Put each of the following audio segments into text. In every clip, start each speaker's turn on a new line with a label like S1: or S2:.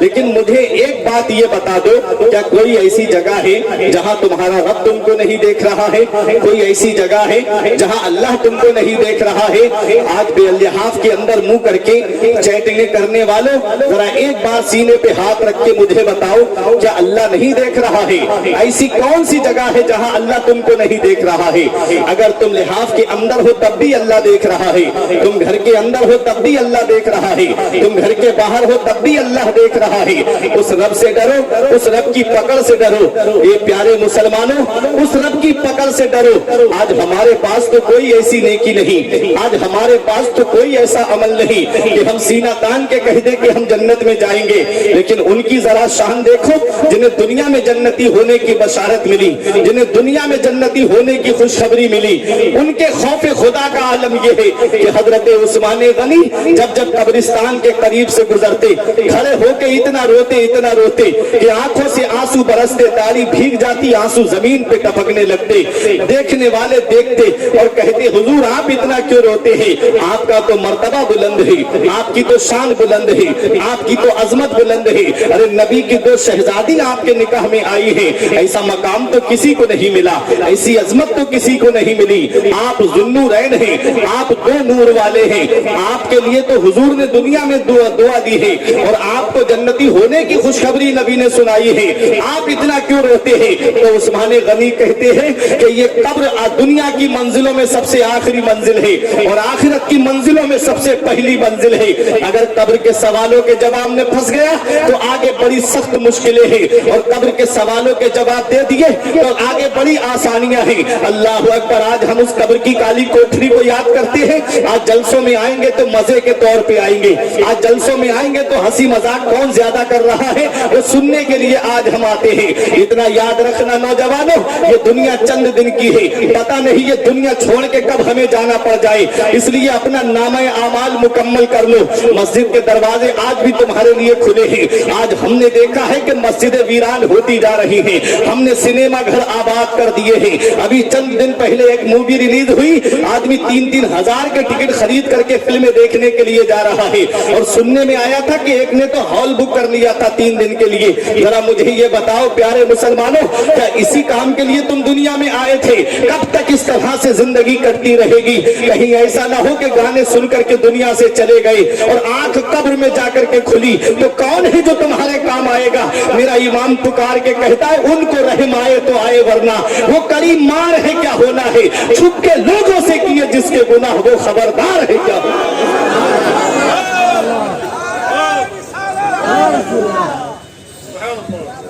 S1: لیکن مجھے ایک بات یہ بتا دو, کیا کوئی ایسی جگہ ہے جہاں تمہارا رب تم کو نہیں دیکھ رہا ہے؟ کوئی ایسی جگہ ہے جہاں اللہ تم کو نہیں دیکھ رہا ہے؟ آج بے لحاف کے اندر منہ کر کے چیٹنگیں کرنے والوں, ذرا ایک بار سینے پہ ہاتھ رکھ کے مجھے بتاؤ, کیا اللہ نہیں دیکھ رہا ہے؟ ایسی کون سی جگہ ہے جہاں اللہ تم کو نہیں دیکھ رہا ہے؟ اگر تم لحاف کے اندر ہو تب بھی اللہ دیکھ رہا ہے, تم گھر کے اندر ہو تب بھی اللہ دیکھ رہا ہے, تم گھر کے باہر ہو تب بھی اللہ دیکھ رہا ہے. اس رب سے ڈرو, اس رب کی پکڑ سے ڈرو. یہ پیارے مسلمانوں, اس رب کی پکڑ سے ڈرو. آج ہمارے پاس تو کوئی ایسی نیکی نہیں, آج ہمارے پاس تو کوئی ایسا عمل نہیں کہ ہم سینہ تان کے کہہ دیں کہ ہم جنت میں جائیں گے. لیکن ان کی ذرا شان دیکھو جنہیں دنیا میں جنتی ہونے کی بشارت ملی, جنہیں دنیا میں جنتی ہونے کی خوشخبری ملی. ان کے خوف خدا کا عالم یہ ہے کہ حضرت عثمان غنی جب جب قبرستان کے قریب سے گزرتے, کھڑے ہو کے اتنا روتے کہ آنکھوں سے آنسو برستے, داڑھی بھیگ جاتی, آنسو زمین پہ ٹپکنے لگتے. دیکھنے والے دیکھتے اور کہتے حضور آپ اتنا کیوں روتے ہیں؟ آپ کا تو مرتبہ بلند ہے, آپ کی تو شان بلند ہے, آپ کی تو عظمت بلند ہے. ارے نبی کی دو شہزادی آپ کے نکاح میں آئی ہے, ایسا مقام تو کسی کو نہیں ملا, ایسی عظمت تو کسی کو نہیں ملی. آپ ذوالنورین ہیں, آپ دو نور والے ہیں. آپ کے لیے تو حضور نے دنیا میں دعا دی ہے اور آپ کو جنتی ہونے کی خوشخبری نبی نے سنائی ہے. آپ اتنا کیوں روتے ہیں؟ تو عثمان غنی کہتے ہیں کہ یہ قبر دنیا کی منزلوں میں سب سے آخری منزل ہے اور آخرت کی منزلوں میں سب سے پہلی منزل ہے. اگر قبر کے سوالوں کے جواب میں پھنس گیا تو آگے بڑی سخت مشکلیں ہیں, اور قبر کے سوالوں کے جواب دے دیے تو آگے بڑی آسانیاں ہیں. اللہ اکبر. آج ہم اس قبر کی کالی کوٹری کو یاد کرتے ہیں. آج جلسوں میں آئیں گے تو مزے کے طور پہ آئیں گے, آج جلسوں میں آئیں گے تو ہنسی مذاق کون زیادہ کر رہا ہے وہ سننے کے لیے آج ہم آتے ہیں. اتنا یاد رکھنا نوجوانوں, یہ دنیا چند دن کی ہے, پتہ نہیں یہ دنیا چھوڑ کے کب ہمیں جانا پڑ جائے. اس لیے اپنا نامہ اعمال مکمل کر لو. مسجد کے دروازے آج بھی تمہارے لیے کھلے ہیں. آج ہم نے دیکھا ہے کہ مسجدیں ویران ہوتی جا رہی ہیں, ہم نے سنیما گھر آباد کر دیے ہیں. ابھی چند دن پہلے ایک مووی ریلیز ہوئی, آدمی 3-3 ہزار کے ٹکٹ خرید کر کے فلمیں دیکھنے کے لیے جا رہا ہے, اور سننے میں آیا تھا کہ ایک نے تو ہال بک کر لیا تھا 3 دن کے لیے. ذرا مجھے یہ بتاؤ پیارے مسلمانوں, کیا اسی کام کے لیے تم دنیا میں آئے تھے؟ کب تک اس طرح سے زندگی کٹتی رہے گی؟ کہیں ایسا نہ ہو کہ گانے سن کر کے دنیا سے چلے گئے اور آنکھ قبر میں جا کر کے کھلی تو کون ہے جو تمہارے کام آئے گا؟ میرا امام پکار کے کہتا ہے ان کو رحم آئے تو آئے, ورنہ وہ کڑی مار ہے کیا ہونا ہے. چھپ کے لوگوں سے کیے جس کے گناہ وہ خبردار ہے کیا ہونا.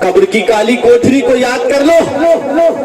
S1: قبر کی کالی کوٹری کو یاد کر لو,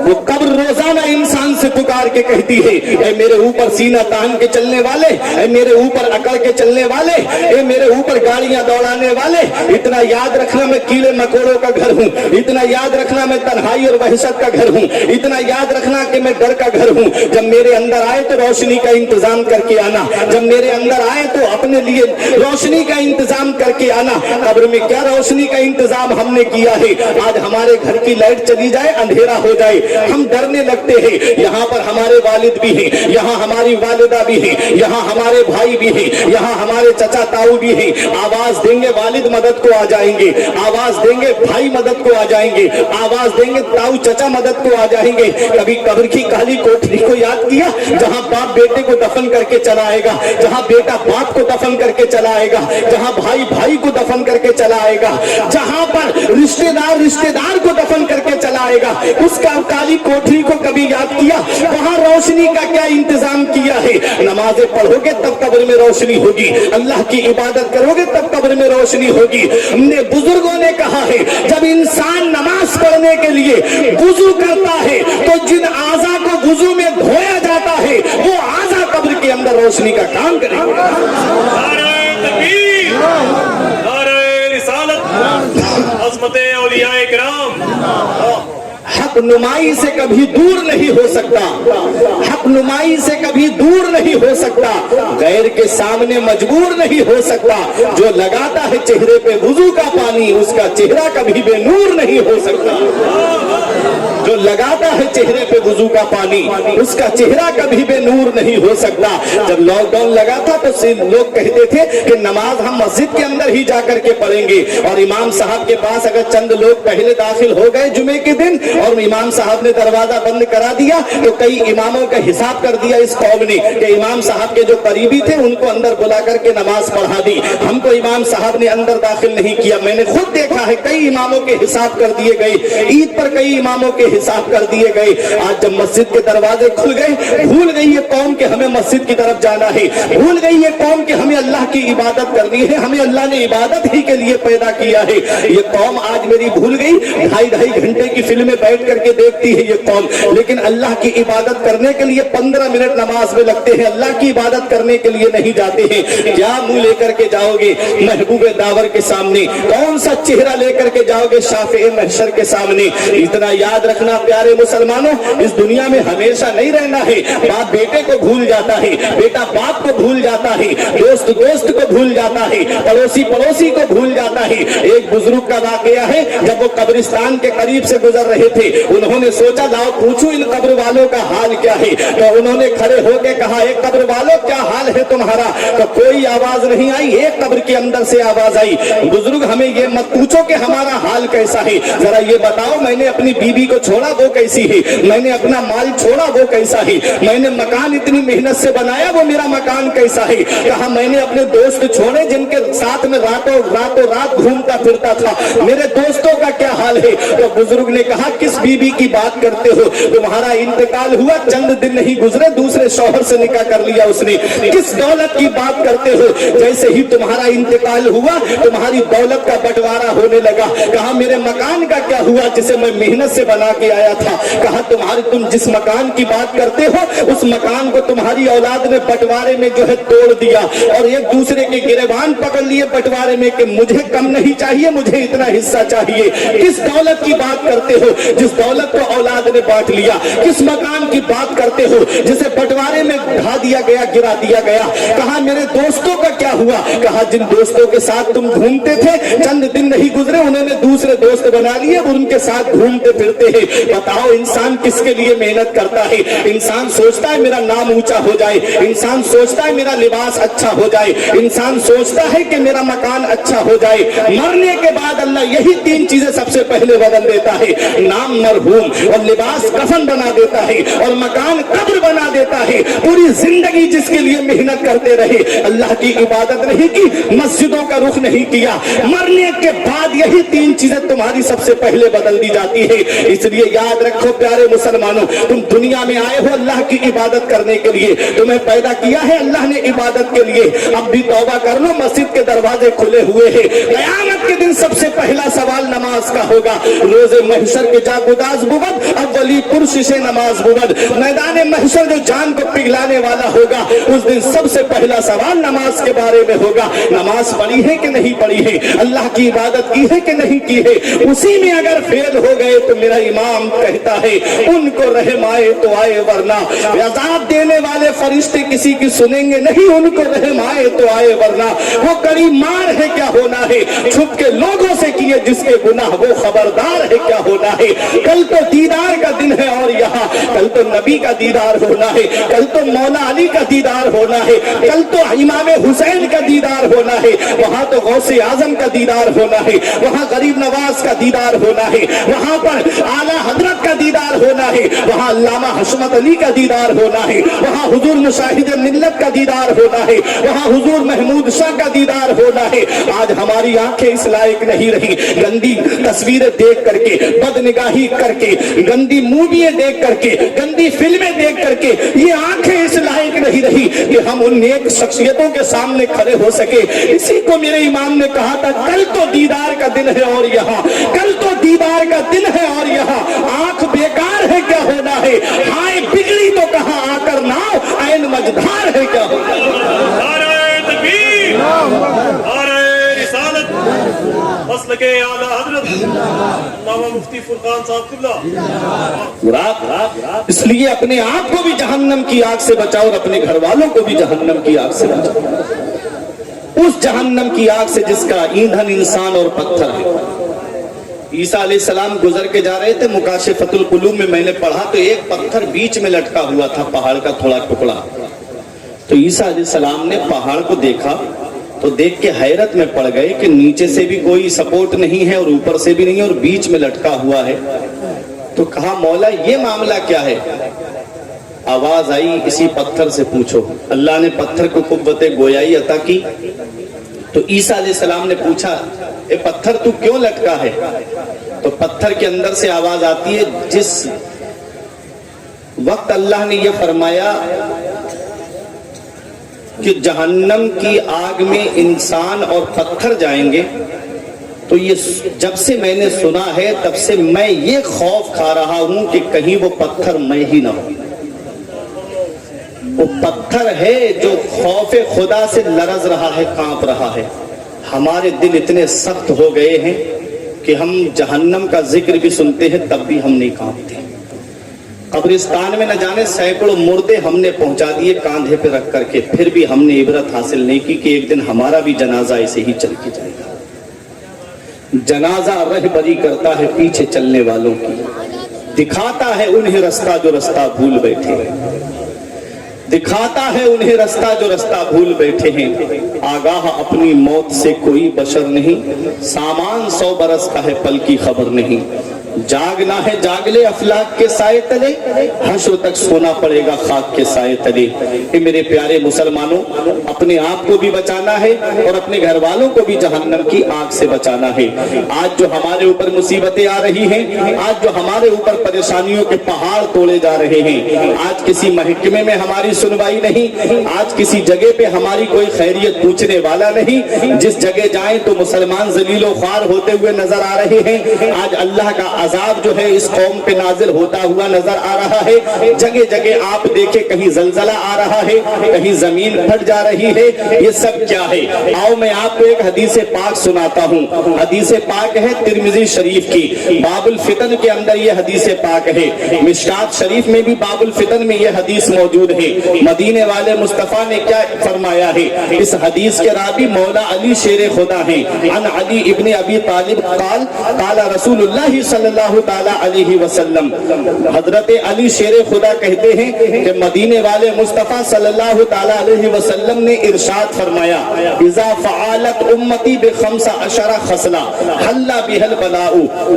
S1: وہ قبر روزانہ انسان سے پکار کے کہتی ہے اے میرے اوپر سینہ تان کے چلنے والے, اے میرے اوپر اکڑ کے چلنے والے, اے میرے اوپر گاڑیاں دوڑانے والے, اتنا یاد رکھنا میں کیڑے مکوڑوں کا گھر ہوں, اتنا یاد رکھنا میں تنہائی اور وحشت کا گھر ہوں, اتنا یاد رکھنا کہ میں ڈر کا گھر ہوں. جب میرے اندر آئے تو روشنی کا انتظام کر کے آنا, جب میرے اندر آئے تو اپنے لیے روشنی کا انتظام کر کے آنا. قبر میں کیا روشنی کا انتظام ہم نے کیا ہے؟ آج ہمارے گھر کی لائٹ چلی جائے, اندھیرا ہو جائے, ہم ڈرنے لگتے ہیں. یہاں پر ہمارے والد بھی ہیں, یہاں ہماری والدہ بھی ہیں, یہاں ہمارے بھائی بھی ہیں, یہاں ہمارے چچا تاؤ بھی ہیں. آواز دیں گے والد مدد کو آ جائیں گے, آواز دیں گے بھائی مدد کو آ جائیں گے, آواز دیں گے تاؤ چچا مدد کو آ جائیں گے. کبھی قبر کی کالی کوٹری کو یاد کیا جہاں باپ بیٹے کو دفن کر کے چلا آئے گا, جہاں بیٹا باپ کو دفن کر کے چلا آئے گا, جہاں بھائی بھائی کو دفن کر کے چلا آئے گا, جہاں پر رشتے دار کو دفن کر کے چلا آئے گا. اس کا کالی کوٹری کو کبھی یاد کیا وہاں روشنی کا کیا انتظام کیا ہے؟ نمازیں پڑھو گے تب قبر میں روشنی ہوگی, اللہ کی عبادت کرو گے تب قبر میں روشنی ہوگی. ہم نے بزرگوں نے کہا ہے جب انسان نماز پڑھنے کے لیے وضو کرتا ہے تو جن اعضاء کو وضو میں دھویا جاتا ہے وہ اعضاء قبر کے اندر روشنی کا کام کریں گے.
S2: عظمت اولیاء کرام.
S1: حق نمائی سے کبھی دور نہیں ہو سکتا, حق نمائی سے کبھی دور نہیں ہو سکتا, غیر کے سامنے مجبور نہیں ہو سکتا. جو لگاتا ہے چہرے پہ وضو کا پانی اس کا چہرہ کبھی بے نور نہیں ہو سکتا. جو लगाता है चेहरे पे वुजू का पानी, उसका चेहरा कभी बे नूर नहीं हो सकता। जब लॉकडाउन लगा था तो लोग कहते थे कि नमाज हम मस्जिद के अंदर ही जाकर के पढ़ेंगे, और इमाम साहब के पास अगर चंद लोग पहले दाखिल हो गए जुमे के दिन और इमाम साहब ने दरवाजा बंद करा दिया तो कई इमामों का हिसाब कर दिया इस कौम ने कि इमाम साहब के जो करीबी थे उनको अंदर बुला करके नमाज पढ़ा दी, हमको इमाम साहब ने अंदर दाखिल नहीं किया। मैंने खुद देखा है कई इमामों के हिसाब कर दिए गए, ईद पर कई इमामों के हिसाब कर दिए गए। आज जब मस्जिद के दरवाजे खुल गए, भूल गई ये कौम कि हमें मस्जिद की तरफ जाना है, भूल गई ये कौम कि हमें अल्लाह की इबादत करनी है, हमें अल्लाह ने इबादत ही के लिए पैदा किया है। ये कौम आज मेरी भूल गई, ढाई घंटे की फिल्में बैठ करके देखती है ये कौम, लेकिन अल्लाह की इबादत करने के लिए 15 मिनट नमाज में लगते हैं, अल्लाह की इबादत करने के लिए नहीं जाते हैं। क्या मुंह लेकर के जाओगे महबूबे दावर के सामने, कौन सा चेहरा लेकर के जाओगे शाफ़े महशर के सामने। इतना याद रखना प्यारे मुसलमानों, इस दुनिया में हमेशा नहीं रहना है। बाप बेटे को भूल जाता है, बेटा बाप को भूल जाता है, दोस्त दोस्त को भूल जाता है, पड़ोसी पड़ोसी को भूल जाता है। एक बुजुर्ग का वाकया है, जब वो कब्रिस्तान के करीब से गुजर रहे थे, उन्होंने सोचा लाओ पूछूं इन कब्र वालों का हाल क्या है। तो उन्होंने खड़े होकर कहा, एक कब्र वालों क्या हाल है तुम्हारा? तो कोई आवाज नहीं आई, एक कब्र के अंदर से आवाज आई, बुजुर्ग हमें ये मत पूछो कि हमारा हाल कैसा है, जरा ये बताओ मैंने अपनी बीवी को छोड़ा वो कैसी है, मैंने अपना माल छोड़ा वो कैसा है, मैंने मकान इतनी मेहनत से बनाया वो मेरा मकान कैसा है। कहा मैंने अपने दोस्त छोड़े जिनके साथ में रातों रात घूमता फिरता था, मेरे दोस्तों का क्या हाल है। तो बुजुर्ग ने कहा किस बीवी की बात करते हो, तुम्हारा इंतकाल हुआ चंद दिन नहीं गुजरे दूसरे शौहर से निकाह कर लिया उसने। किस दौलत की बात करते हो, जैसे ही तुम्हारा इंतकाल हुआ तुम्हारी दौलत का बंटवारा होने लगा। कहा मेरे मकान का क्या हुआ जिसे मैं मेहनत से बना के आया था। कहा तुम जिस मकान की बात करते हो उस मकान को तुम्हारी औलाद ने बंटवारे में जो है तोड़ दिया और एक दूसरे के गिरबान पकड़ लिए बंटवारे में कि मुझे कम नहीं चाहिए, मुझे इतना हिस्सा चाहिए। किस दौलत की बात करते हो जिस दौलत को औलाद ने बांट लिया? किस मकान की बात करते हो जिसे बंटवारे में ढा दिया गया, गिरा दिया गया? कहा मेरे दोस्तों का क्या हुआ? कहा जिन दोस्तों के साथ तुम घूमते थे चंद दिन नहीं गुजरे उन्होंने दूसरे दोस्त बना लिए, उनके साथ घूमते फिरते हैं। बताओ इंसान किसके लिए मेहनत करता है? इंसान सोचता है मेरा नाम ऊंचा हो जाए, इंसान सोचता है मेरा लिबास अच्छा हो जाए, इंसान सोचता है कि मेरा मकान अच्छा हो जाए। मरने के बाद अल्लाह यही 3 चीजें सबसे पहले बदल देता है, नाम मरहूम, और लिबास कफन बना देता है, और मकान कब्र बना देता है। पूरी जिंदगी जिसके लिए मेहनत करते रहे, अल्लाह की इबादत नहीं की, मस्जिदों का रुख नहीं किया, मरने के बाद यही 3 चीजें तुम्हारी सबसे पहले बदल दी जाती है। इसलिए याद रखो प्यारे मुसलमानों, तुम दुनिया में आए हो अल्लाह की इबादत करने के लिए, तुम्हें पैदा किया है अल्लाह ने इबादत के लिए। अब भी तौबा कर लो, मस्जिद के दरवाजे खुले हुए हैं। क़यामत के दिन सबसे पहला सवाल नमाज का होगा। रोज़े महशर के जागुदाज बुवद अव्वली पुरशिश नमाज बुवद, मैदान महशर जो जान को पिघलाने वाला होगा उस दिन सबसे पहला सवाल नमाज के बारे में होगा। नमाज पढ़ी है कि नहीं पढ़ी है, अल्लाह की इबादत की है कि नहीं की है। उसी में अगर फेल हो गए तो मेरा इमाम कहता है उनको रहम आए तो आए, वरना अज़ाब देने वाले फरिश्ते किसी की सुनेंगे नहीं, उनको रहम आए तो आए, वरना वो कड़ी मार है क्या होना है। छुप के लोगों से किए जिसके गुनाह वो खबरदार है क्या होना है। कल तो दीदार का दिन है और यहाँ कल तो नबी का दीदार होना है, कल तो मौला अली का दीदार होना है, कल तो इमाम हुसैन का दीदार होना है, वहाँ तो गौसे आजम का दीदार होना है, वहाँ गरीब नवाज का दीदार होना है, वहाँ पर आला हजरत का दीदार होना है, वहाँ अल्लामा हशमत अली का दीदार होना है, वहाँ हुजूर मुशाहिद मिल्लत का दीदार होना है, वहाँ हुजूर महमूद शाह का दीदार होना है। आज हमारी आंखें इस लायक नहीं रही, गंदी तस्वीरें देख करके, बदनिगाही करके, गंदी मूवियां देख करके, गंदी फिल्में देख करके ये आंखें इस लायक नहीं रही कि हम उन नेक शख्सियतों के सामने खड़े हो सके। इसी को मेरे इमाम ने कहा था कल तो दीदार का दिन है और यहाँ, कल तो दीदार का दिन है और यहाँ आंख बेकार है क्या होना है। हाय बिगड़ी तो कहाँ आकर नाव ऐन मझधार है क्या होना है।
S2: नारे तकबीर, नारे रिसालत, मसल के आला हजरत अल्लामा मुफ्ती फुरकान साहब किबला।
S1: इसलिए अपने आप को भी जहन्नम की आग से बचाओ और अपने घर वालों को भी जहन्नम की आग से बचाओ, उस जहन्नम की आग से जिसका ईंधन इंसान और पत्थर है। عیسیٰ علیہ السلام گزر کے جا رہے تھے، مکاشفۃ القلوب میں میں نے پڑھا تو ایک پتھر بیچ میں لٹکا ہوا تھا، پہاڑ کا تھوڑا ٹکڑا. تو عیسیٰ علیہ السلام نے پہاڑ کو دیکھا تو دیکھ کے حیرت میں پڑ گئے کہ نیچے سے بھی کوئی سپورٹ نہیں ہے اور اوپر سے بھی نہیں ہے اور بیچ میں لٹکا ہوا ہے. تو کہا مولا یہ معاملہ کیا ہے؟ آواز آئی اسی پتھر سے پوچھو. اللہ نے پتھر کو قوت گویائی عطا کی. تو عیسیٰ علیہ السلام نے پوچھا اے پتھر تو کیوں لٹکا ہے؟ تو پتھر کے اندر سے آواز آتی ہے جس وقت اللہ نے یہ فرمایا کہ جہنم کی آگ میں انسان اور پتھر جائیں گے، تو یہ جب سے میں نے سنا ہے تب سے میں یہ خوف کھا رہا ہوں کہ کہیں وہ پتھر میں ہی نہ ہوں. وہ پتھر ہے جو خوف خدا سے لرز رہا ہے، کانپ رہا ہے. ہمارے دل اتنے سخت ہو گئے ہیں کہ ہم جہنم کا ذکر بھی سنتے ہیں تب بھی ہم نہیں کانپتے. قبرستان میں نہ جانے سینکڑوں مردے ہم نے پہنچا دیے کاندھے پہ رکھ کر کے، پھر بھی ہم نے عبرت حاصل نہیں کی کہ ایک دن ہمارا بھی جنازہ ایسے ہی چل کے جائے گا. جنازہ رہبری کرتا ہے پیچھے چلنے والوں کی، دکھاتا ہے انہیں رستہ جو رستہ بھول بیٹھے ہیں، دکھاتا ہے انہیں رستہ جو رستہ بھول بیٹھے ہیں. آگاہ اپنی موت سے کوئی بشر نہیں، سامان 100 برس کا ہے پل کی خبر نہیں. جاگنا ہے جاگ لے افلاک کے سائے تلے، حشر تک سونا پڑے گا خاک کے سائے تلے. کہ میرے پیارے مسلمانوں، اپنے آپ کو بھی بچانا ہے اور اپنے گھر والوں کو بھی جہنم کی آگ سے بچانا ہے. آج جو ہمارے اوپر مصیبتیں آ رہی ہیں، آج جو ہمارے اوپر پریشانیوں کے پہاڑ توڑے جا رہے ہیں، آج کسی محکمے میں ہماری سنوائی نہیں، آج کسی جگہ پہ ہماری کوئی خیریت پوچھنے والا نہیں. جس جگہ جائیں تو مسلمان ذلیل و خوار ہوتے ہوئے نظر آ رہے ہیں. آج اللہ کا عذاب جو ہے اس قوم پہ نازل ہوتا ہوا نظر آ رہا ہے. جگہ جگہ آپ دیکھیں کہیں زلزلہ آ رہا ہے، کہیں زمین پھٹ جا رہی ہے. یہ سب کیا ہے؟ آؤ میں آپ کو ایک حدیث پاک سناتا ہوں. حدیث پاک ہے ترمذی شریف کی، باب الفتن کے اندر یہ حدیث پاک ہے. مشکات شریف میں بھی باب الفتن میں یہ حدیث موجود ہے. مدینے والے مصطفیٰ نے کیا فرمایا ہے؟ اس حدیث کے راوی مولا علی شیر خدا ہیں. عن علی ابن ابی طالب قال قال رسول اللہ صلی اللہ تعالی علیہ وسلم. حضرت علی شیر خدا کہتے ہیں کہ مدینے والے مصطفیٰ صلی اللہ تعالی علیہ وسلم نے ارشاد فرمایا اذا فعلت امتی بخمس عشر خصلہ حل بها البلاء.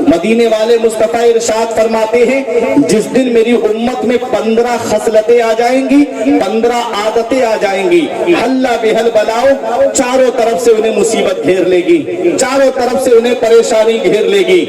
S1: مدینے والے مصطفیٰ ارشاد فرماتے ہیں جس دن میری امت میں 15 خصلتیں آ جائیں گی، 15 عادتیں آ جائیں گی، حل بها البلاء، چاروں طرف سے انہیں مصیبت گھیر لے گی، چاروں طرف سے انہیں پریشانی گھیر لے گی.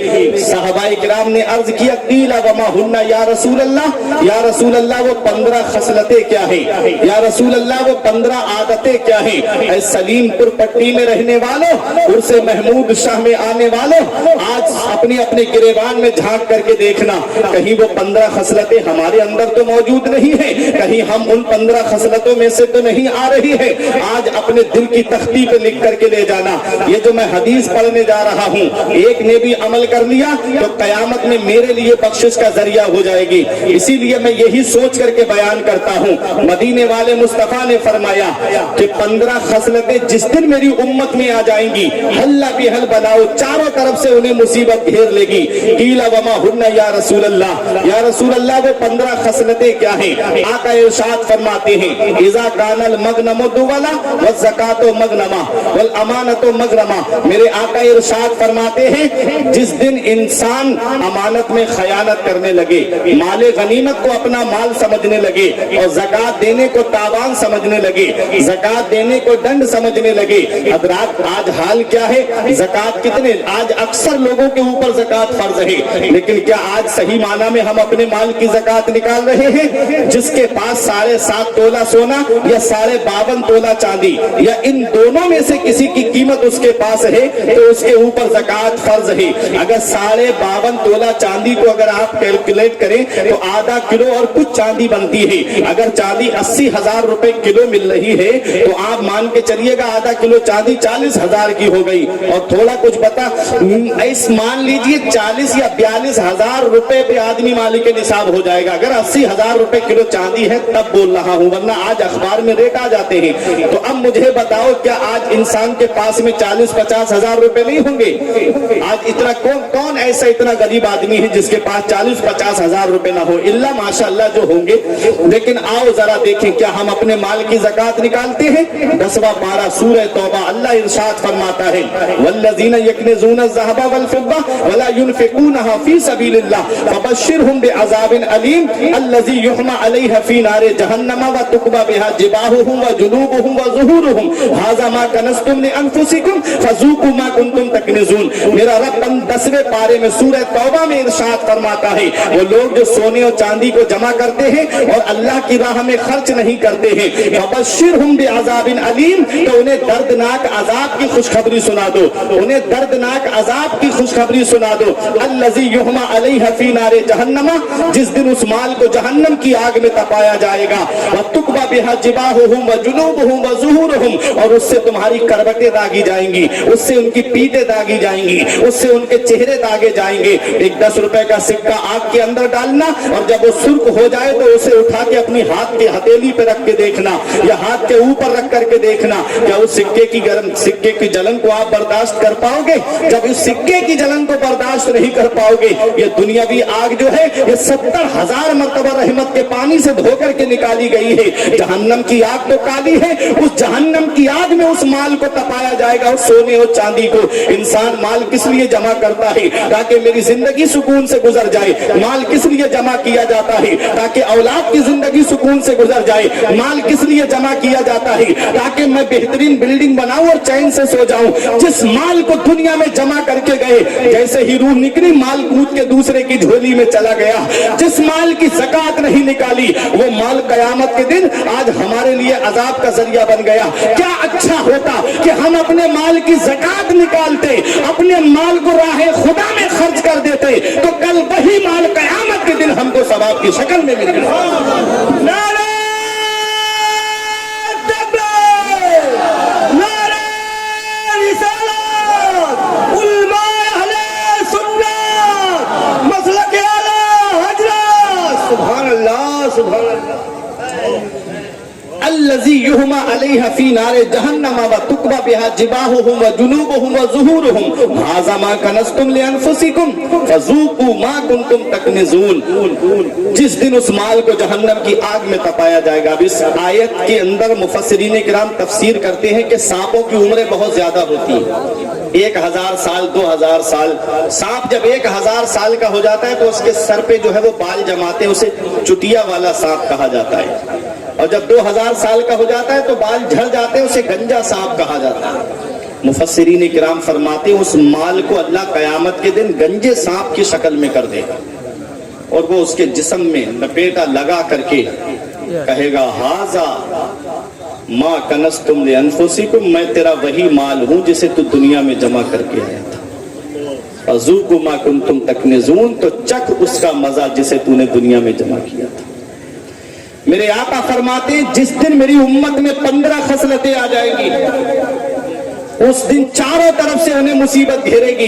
S1: صحابہ کرام نے عرض کیا قیل وما ہن یا رسول اللہ، یا رسول اللہ وہ 15 خصلتیں کیا ہیں؟ یا رسول اللہ وہ 15 عادتیں کیا ہیں؟ اے سلیم پور پٹی میں رہنے والوں، عرس محمود شاہ میں آنے والوں، آج اپنے اپنے گریبان میں جھانک کر کے دیکھنا کہیں وہ 15 خصلتیں ہمارے اندر تو موجود نہیں ہیں، کہیں ہم ان 15 خصلتوں میں سے تو نہیں آ رہی ہے. آج اپنے دل کی تختی پہ لکھ کر کے لے جانا. یہ جو میں حدیث پڑھنے جا رہا ہوں، ایک نے بھی عمل کر لیا تو قیامت میں میرے لیے بخشش کا ذریعہ ہو جائے گی. اسی لیے میں یہی سوچ کر کے بیان کرتا ہوں. مدینے والے مصطفیٰ نے فرمایا کہ 15 خصلتیں جس دن میری امت میں آ جائیں گی حل بها البلاء، چاروں طرف سے انہیں مصیبت گھیر لے گی. قیل وما ہن یا رسول اللہ، یا رسول اللہ وہ 15 خصلتیں کیا ہیں؟ آقا ارشاد فرماتے ہیں اذا کان المغنم دولا والزکات مغنما والامانت مغرما. میرے آقا ارشاد فرماتے ہیں جس دن انسان امانت میں خیانت کرنے لگے، مال غنیمت کو اپنا مال سمجھنے لگے اور زکات دینے کو تاوان سمجھنے لگے، زکات دینے کو ڈنڈ سمجھنے لگے. حضرات آج حال کیا ہے؟ زکات کتنے، آج اکثر لوگوں کے اوپر زکات فرض ہے، لیکن کیا آج صحیح معنی میں ہم اپنے مال کی زکات نکال رہے ہیں؟ جس کے پاس 7.5 تولہ سونا یا 52.5 تولہ چاندی یا ان دونوں میں سے کسی کی قیمت اس کے پاس ہے تو اس کے اوپر زکات فرض ہے. اگر 52.5 تولہ چاندی کو اگر آپ کیلکولیٹ کریں تو آدھا کلو اور کچھ چاندی بنتی ہے. اگر چاندی 80,000 روپے کلو مل رہی ہے تو آپ مان کے چلیے گا آدھا کلو چاندی 40,000 کی ہو گئی. اور تھوڑا کچھ بتا اس مان لیجئے 40 یا 42,000 روپے پہ آدمی مالک نصاب ہو جائے گا. اگر 80,000 روپے کلو چاندی ہے تب बोल रहा हूँ, वरना आज अखबार में रेट आ जाते हैं। तो अब मुझे बताओ, क्या आज इंसान के पास में 40-50 हजार रुपए नहीं होंगे? आज इतना कौन ऐसा इतना गरीब आदमी है जिसके पास 40-50 हजार रुपए ना हो? इल्ला माशाअल्लाह जो होंगे। लेकिन आओ जरा देखें, क्या हम अपने माल की ज़कात निकालते हैं? 10वां पारा सूरह तौबा, अल्लाह इरशाद फरमाता है, वल्लज़ीना यकनिज़ूना ज़हबा वल फिद्दा वला युनफ़िक़ूनहा फ़ी सबीलिल्लाह फबश्शिरहुम बिअज़ाबिन अलीम अल्लज़ी युहमा अलैहा फ़ी नारि जहन्नम व तुक़वा बिहा जिबाहुहुम व जुनूबुहुम व ज़ुहूरुहुम हाज़ा मा कनज़्तुम लिअन्फ़ुसिकुम फ़ज़ूक़ू मा कुन्तुम तकनिज़ून। मेरा रब 10वें पारे में सूरह तौबा में इरशाद फरमाता है, वो लोग जो सोने और चांदी को जमा करते हैं और अल्लाह की राह में खर्च नहीं करते हैं, फबश्शिरहुम बिअज़ाबिन अलीम, तो उन्हें दर्दनाक अजाब की खुशखबरी सुना दो, उन्हें दर्दनाक अजाब की खुशखबरी सुना दो। अल्लज़ी युहमा अलैहा फ़ी नारि जहन्नम, जिस दिन उस माल को जहन्नम की आग में तपाया जाएगा। व तुक़वा बिहा जिबाहुहुम व जुनूबुहुम व ज़ुहूरुहुम, और उससे तुम्हारी करवटें दागी जाएंगी, उससे उनकी पीठें दागी जाएंगी, उससे उनके चेहरे दागे जाएंगे। एक 10 रुपए का सिक्का आग के अंदर डालना, और जब वो सुर्ख हो जाए तो उसे उठा के अपनी हाथ की हथेली पे रख के देखना, या हाथ के ऊपर रख करके देखना, क्या उस सिक्के की जलन को आप बर्दाश्त कर पाओगे? जब इस सिक्के की जलन को बर्दाश्त नहीं कर पाओगे, ये दुनियावी आग जो है ये 70,000 मर्तबा रहमत के पानी से धो करके निकाली गई है। जहन्नम की आग तो काली है, उस जहन्नम की आग में उस माल को तपाया जाएगा, उस सोने और चांदी को। इंसान माल किस लिए जमा करता है? ताकि मेरी जिंदगी सुकून से गुजर जाए। माल किस लिए जमा किया जाता है? ताकि औलाद की जिंदगी सुकून से गुजर जाए। माल किस लिए जमा किया जाता है? ताकि मैं बेहतरीन बिल्डिंग बनाऊं और चैन से सो जाऊं। जिस माल को दुनिया में जमा करके गए, जैसे ही रूह निकली माल कूद के दूसरे की झोली में चला गया। जिस माल की ज़कात नहीं निकाली, वो माल कयामत के दिन आज हमारे लिए अजाब का जरिया बन गया। क्या अच्छा होता कि हम अपने माल की ज़कात निकालते, अपने माल को राहे खुदा में खर्च कर देते, तो कल वही माल कयामत के दिन हमको सवाब की शक्ल में मिल गया। अल्लज़ी युहमा अलैहा फ़ी नारि जहन्नम व तुक़वा बिहा जिबाहुहुम व जुनूबुहुम व ज़ुहूरुहुम हाज़ा मा कनज़्तुम लिअन्फ़ुसिकुम फ़ज़ूक़ू मा कुन्तुम तकनिज़ून। जिस दिन उस माल को जहन्नम की आग में तपाया जाएगा। अब इस आयत के अंदर मुफ़स्सिरीन किराम तफ़सीर करते हैं कि सांपों की उम्रें बहुत ज्यादा होती है, 1000 साल 2000 साल। सांप जब 1000 साल का हो जाता है तो उसके सर पे जो है वो बाल जमाते हैं, उसे चुटिया वाला सांप कहा जाता है। और जब 2000 साल का हो जाता है तो बाल झड़ जाते हैं, उसे गंजा सांप कहा जाता है। मुफस्सिरीन किराम फरमाते हैं उस माल को अल्लाह कयामत के दिन गंजे सांप की शक्ल में कर देगा, और वो उसके जिस्म में लपेटा लगा करके कहेगा, हाजा मा कनज़्तुम लिअन्फ़ुसिकुम, मैं तेरा वही माल हूं जिसे तू दुनिया में जमा करके आया था। फ़ज़ूक़ू मा कुन्तुम तकनिज़ून, तो चख उसका मजा जिसे तूने दुनिया में जमा किया था। मेरे आका फरमाते हैं जिस दिन मेरी उम्मत में 15 खसलतें आ जाएंगी, उस दिन चारों तरफ से उन्हें मुसीबत घेरेगी।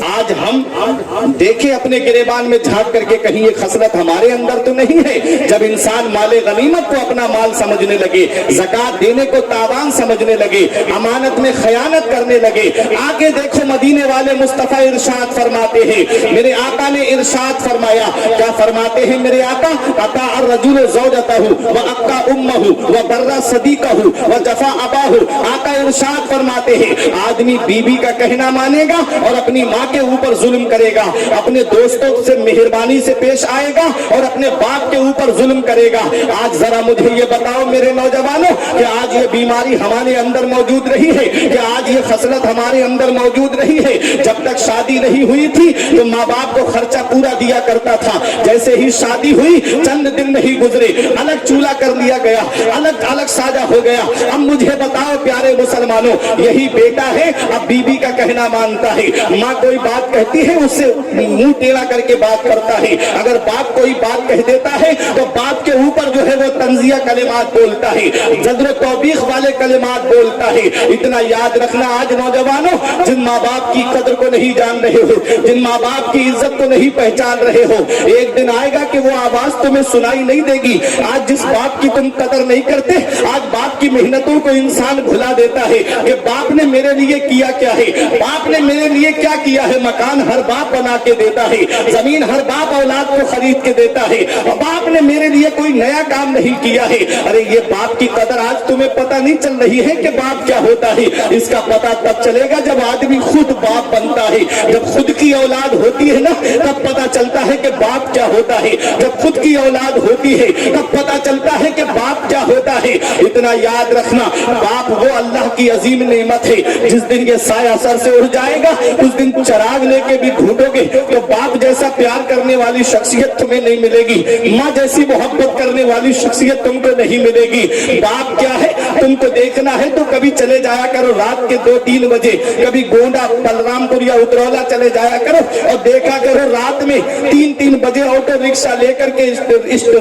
S1: आज हम देखें अपने गिरेबान में झांक करके, कहीं ये खसलत हमारे अंदर तो नहीं है। जब इंसान माले गनीमत को अपना माल समझने लगे, ज़कात देने को तावान समझने लगे, अमानत में खयानत करने लगे। आगे देखो मदीने वाले मुस्तफा इरशाद फरमाते हैं, मेरे आका ने इरशाद फरमाया, क्या फरमाते हैं मेरे आका, अता अर्रजुल ज़ौजतहु व अक्का उम्महु व बर्रा सदीकहु व जफा अबाहु। आका इरशाद फरमाते हैं आदमी बीबी का कहना मानेगा और अपनी माँ के ऊपर जुल्म करेगा, अपने दोस्तों से मेहरबानी से पेश आएगा और अपने बाप के ऊपर जुल्म करेगा। आज जरा मुझे ये बताओ मेरे नौजवानों, कि आज ये बीमारी हमारे अंदर मौजूद रही है, कि आज ये खसलत हमारे अंदर मौजूद रही है। जब तक शादी नहीं हुई थी तो माँ बाप को खर्चा पूरा दिया करता था, जैसे ही शादी हुई चंद दिन नहीं गुजरे अलग चूल्हा कर लिया गया, अलग अलग साजा हो गया। अब मुझे बताओ प्यारे मुसलमानों, यही बेटा है, अब बीबी का कहना मानता है। माँ कोई बात कहती है उससे मुंह टेढ़ा करके बात करता है। अगर बाप कोई बात कह देता है तो बाप के ऊपर जो है वो तंजिया कलिमात बोलता है, जद्र तौबीख वाले कलिमात बोलता है। इतना याद रखना आज नौजवानों, जिन माँ बाप की कदर को नहीं जान रहे हो, जिन माँ बाप की इज्जत को नहीं पहचान रहे हो, एक दिन आएगा कि वो आवाज तुम्हें सुनाई नहीं देगी। आज जिस बाप की तुम कदर नहीं करते, आज बाप की मेहनतों को इंसान भुला देता है कि बाप ने मेरे लिए किया क्या है, बाप ने मेरे लिए क्या किया है। मकान हर बाप बना के देता है, जमीन हर बाप औलाद को खरीद के देता है, और बाप ने मेरे लिए कोई नया काम नहीं किया है। अरे ये बाप की कदर आज तुम्हें पता नहीं चल रही है कि बाप क्या होता है। इसका पता तब चलेगा जब आदमी खुद बाप बनता है, जब खुद की औलाद होती है ना, तब पता चलता है कि बाप क्या होता है। जब खुद की औलाद होती है तब पता चलता है कि बाप क्या होता है। इतना याद रखना, बाप वो अल्लाह की अजीम नेमत है। जिस दिन ये साया सर से उड़ जाएगा, उस दिन चिराग लेके भी ढूंढोगे तो बाप जैसा प्यार करने वाली शख्सियत तुम्हें नहीं मिलेगी, माँ जैसी मोहब्बत करने वाली शख्सियत तुमको नहीं मिलेगी। बाप क्या है तुमको देखना है तो कभी चले जाया करो रात के 2-3 बजे, कभी गोंडा, बलरामपुर या उतरौला चले जाया करो और देखा करो रात में 3-3 बजे ऑटो रिक्शा लेकर के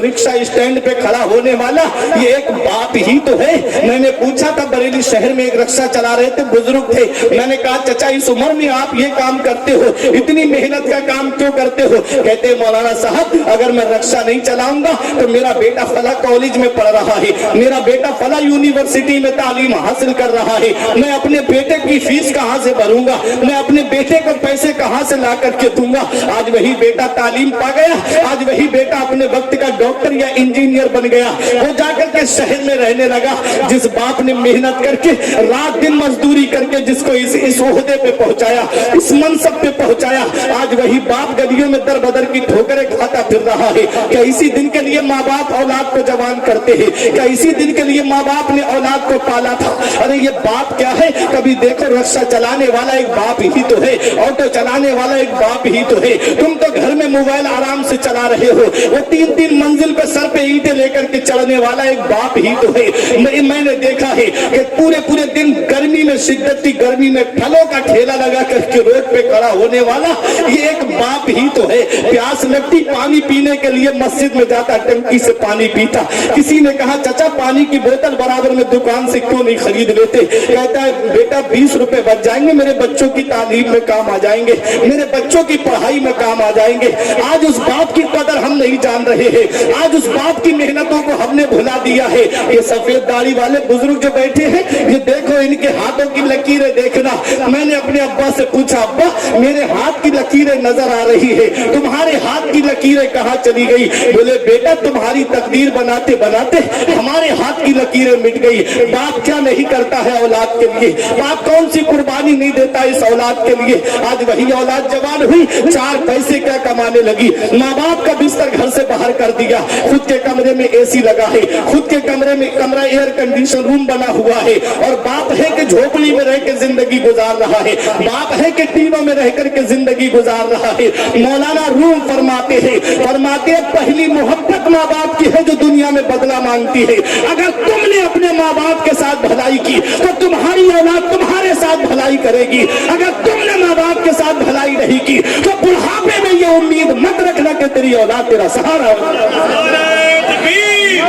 S1: रिक्शा स्टैंड पे खड़ा होने वाला ये एक बाप ही तो है। मैंने पूछा था, बरेली शहर में एक रिक्शा चला रहे थे, बुजुर्ग थे। मैंने कहा चाचा इस उम्र में आप ये काम करते हो, इतनी मेहनत का काम क्यों करते हो? कहते मौलाना साहब अगर मैं रिक्शा नहीं चलाऊंगा तो मेरा बेटा फला कॉलेज में पढ़ रहा है, मेरा बेटा फला यूनिवर्सिटी में तालीम हासिल कर रहा है, मैं अपने बेटे की फीस कहाँ से भरूंगा, मैं अपने बेटे को पैसे कहाँ से ला करके दूंगा। आज वही बेटा तालीम पा गया, आज वही बेटा अपने वक्त का डॉक्टर या इंजीनियर बन गया, वो जाकर के शहर में रहने लगा। जिस बाप ने मेहनत करके रात दिन मजदूरी करके जिसको इस ओहदे पे पहुंचाया, इस मनसब पे पहुंचाया, आज वही बाप गलियों में दर बदर की ठोकरें खाता फिर रहा है। क्या इसी दिन के लिए माँ बाप औलाद को जवान करते हैं? क्या इसी दिन के लिए माँ बाप ने औलाद को पाला था? अरे ये बाप क्या है? कभी देखो रिक्शा चलाने वाला एक बाप ही तो है, ऑटो चलाने वाला एक बाप ही तो है। तुम तो घर में मोबाइल आराम से चला रहे हो, वो 3-3 मंजिल पे सर पे ईंटें लेकर के चढ़ने वाला एक बाप ही तो है। मैंने देखा है कि पूरे दिन गर्मी में, शिद्दत की गर्मी में फलों का ठेला लगा करके रोड पे खड़ा होने वाला ये एक बाप ही तो है। प्यास लगती पानी पीने के लिए मस्जिद में जाता, टंकी से पानी पीता। किसी ने कहा चाचा पानी की बोतल बराबर में दुकान से क्यों नहीं खरीद लेते? कहता है बेटा 20 रुपए बच जाएंगे, मेरे बच्चों की तालीम में काम आ जाएंगे, मेरे बच्चों की पढ़ाई में काम आ जाएंगे। आज उस बाप की कदर हम नहीं जान रहे हैं, आज उस बाप की मेहनतों को हमने भुला दिया है। ये सफेद दाढ़ी वाले बुजुर्ग जो बैठे हैं, ये देखो इनके हाथों की लकीरें देखना। मैंने अपने अब्बा से पूछा, अब्बा मेरे हाथ की लकीरें नजर आ रही है, तुम्हारे हाथ की लकीरें कहाँ चली गई? बोले बेटा तुम्हारी तकदीर बनाते बनाते हमारे हाथ की लकीरें मिट गई। बाप क्या नहीं करता है औलाद के लिए, बाप कौन सी कुर्बानी नहीं देता इस औलाद के लिए। आज वही औलाद जवान हुई, 4 पैसे क्या कमाने लगी, माँ बाप का बिस्तर घर से बाहर कर दिया, खुद के कमरे में एसी लगा है, खुद के कमरे में कमरा एयर कंडीशन रूम बना हुआ है, और बाप है कि झोपड़ी में रह के जिंदगी गुजार रहा है, बाप है कि टीनों में रह करके जिंदगी गुजार रहा है। मौलाना रूम फरमाते हैं पहली मोहब्बत माँ बाप की है जो दुनिया में बदला मांगती है। अगर तुमने अपने माँ बाप के साथ भलाई की तो तुम्हारी औलाद तुम्हारे साथ भलाई करेगी। अगर तुमने माँ बाप के साथ भलाई नहीं की तो बुढ़ापे में ये उम्मीद मत रखना कि तेरी औलाद तेरा सहारा होगा।
S2: नारे तकबीर,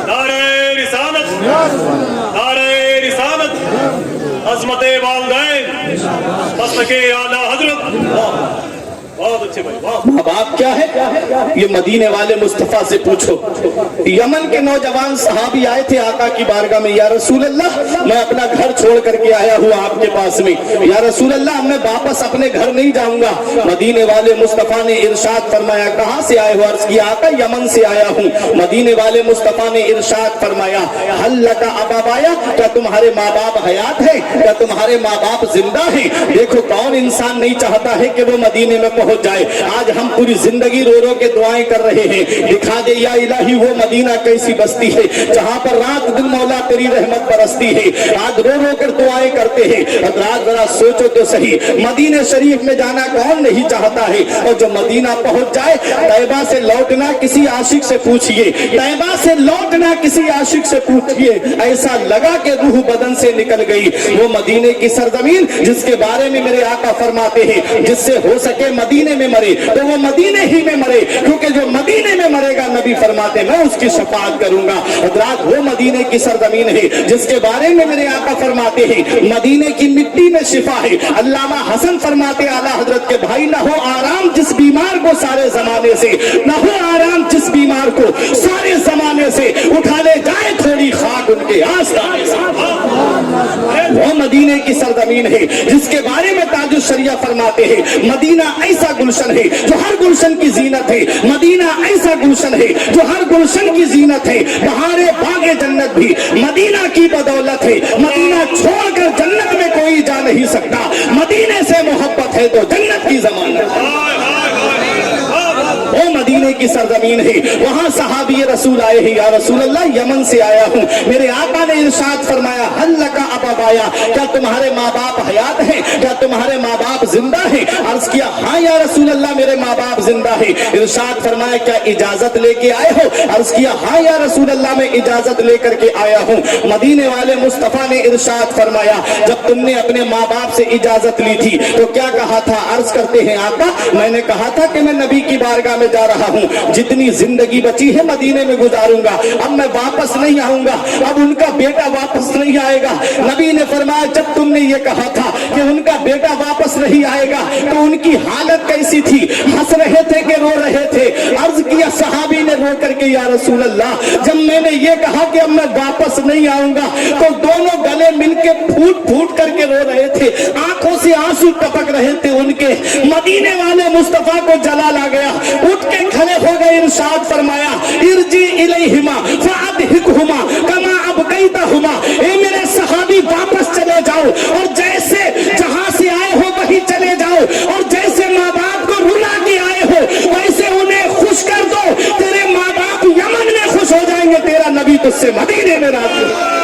S2: नारे रिसालत, नारे रिसालत, अज़मते वालिदैन, मसलके आला हज़रत। बहुत अच्छे भाई,
S1: माँ बाप क्या है? ये मदीने वाले मुस्तफा से पूछो। यमन के नौजवान सहाबी आए थे आका की बारगाह में, या रसूल अल्लाह मैं अपना घर छोड़ करके आया हूँ आपके पास में, या रसूल अल्लाह मैं वापस अपने घर नहीं जाऊंगा। मदीने वाले मुस्तफा ने इरशाद फरमाया, कहाँ से आए हो? अर्ज किया आका यमन से आया हूँ। मदीने वाले मुस्तफा ने इरशाद फरमाया, हल लका अबाबाया, क्या तुम्हारे माँ बाप हयात है? क्या तुम्हारे माँ बाप जिंदा है? देखो कौन इंसान नहीं चाहता है कि वो मदीने में पहुंच पहुंच जाए। आज हम पूरी जिंदगी रो रो के दुआएं कर रहे हैं, दिखा दे या इलाही वो मदीना कैसी बस्ती है जहां पर रात दिन मौला तेरी रहमत बरसती है। आज रो रो कर दुआएं करते हैं। और रात जरा सोचो तो सही, मदीने शरीफ में जाना कौन नहीं चाहता है। और जो मदीना पहुंच जाए, तैबा से लौटना किसी आशिक से पूछिए, तैबा से लौटना किसी आशिक से पूछिए, ऐसा लगा कि रूह बदन से निकल गई। वो मदीने की सरजमीन जिसके बारे में मेरे आका फरमाते हैं, जिससे हो सके मदीने में मरे तो वो मदीने ही में मरे, क्योंकि जो मदीने में मरेगा नबी फरमाते मैं उसकी शफाअत करूंगा। हजरात, वो मदीने की सरजमीन है जिसके बारे में मेरे आका फरमाते हैं मदीने की मिट्टी में शिफा है। अल्लामा हसन फरमाते आला हजरत के भाई, न हो आराम जिस बीमार को सारे जमाने से, न हो आराम जिस बीमार को सारे जमाने से, उठा ले जाए थोड़ी खाक उनके आस्ताने से। वो मदीने की सरजमीन है जिसके बारे में ताजुल शरिया फरमाते हैं मदीना ऐसा गुलशन है जो हर गुलशन की जीनत है। मदीना ऐसा गुलशन है जो हर गुलशन की जीनत है। बहारे बागे जन्नत भी मदीना की बदौलत है। मदीना छोड़कर जन्नत में कोई जा नहीं सकता। मदीने से मोहब्बत है तो जन्नत की जमानत। वो मदीने की सरजमीन है, वहां सहाबी रसूल आए हैं, या रसूल अल्लाह यमन से आया हूं। मेरे आका ने इरशाद फरमाया हल्ला का अबाबाया, क्या तुम्हारे माँ बाप हयात हैं, क्या तुम्हारे माँ बाप जिंदा हैं? अर्ज किया हाँ या रसूल अल्लाह मेरे माँ बाप जिंदा हैं। इरशाद फरमाया क्या इजाजत लेके आए हो? अर्ज किया हाँ या रसूल अल्लाह मैं इजाजत लेकर के आया हूँ। मदीने वाले मुस्तफा ने इरशाद फरमाया जब तुमने अपने माँ बाप से इजाजत ली थी तो क्या कहा था? अर्ज करते हैं आका मैंने कहा था कि मैं नबी की बारगाह में जा रहा हूं, जितनी जिंदगी बची है मदीने में गुजारूंगा, अब मैं वापस नहीं आऊंगा, अब उनका बेटा वापस नहीं आएगा। नबी ने फरमाया जब तुमने ये कहा था कि उनका बेटा वापस नहीं आएगा तो उनकी हालत कैसी थी? हंस रहे थे कि रो रहे थे? अर्ज किया सहाबी ने रो करके या रसूल अल्लाह जब मैंने ये कहा कि अब मैं वापस नहीं आऊंगा तो दोनों गले मिलके फूट फूट करके रो रहे थे, आंखों से आंसू टपक रहे थे उनके। मदीने वाले मुस्तफा को जलाल आ गया, उठ के खड़े हो गए, इरशाद फरमाया इरजी इलैहिमा फअदहिकहुमा कमा अबकैतहुमा, ए मेरे सहाबी वापस चले जाओ और जैसे जहां से आए हो वहीं चले जाओ और जैसे माँ बाप को रुला के आए हो वैसे उन्हें खुश कर दो। तेरे माँ बाप यमन में खुश हो जाएंगे, तेरा नबी तुझसे मदीने में राजी।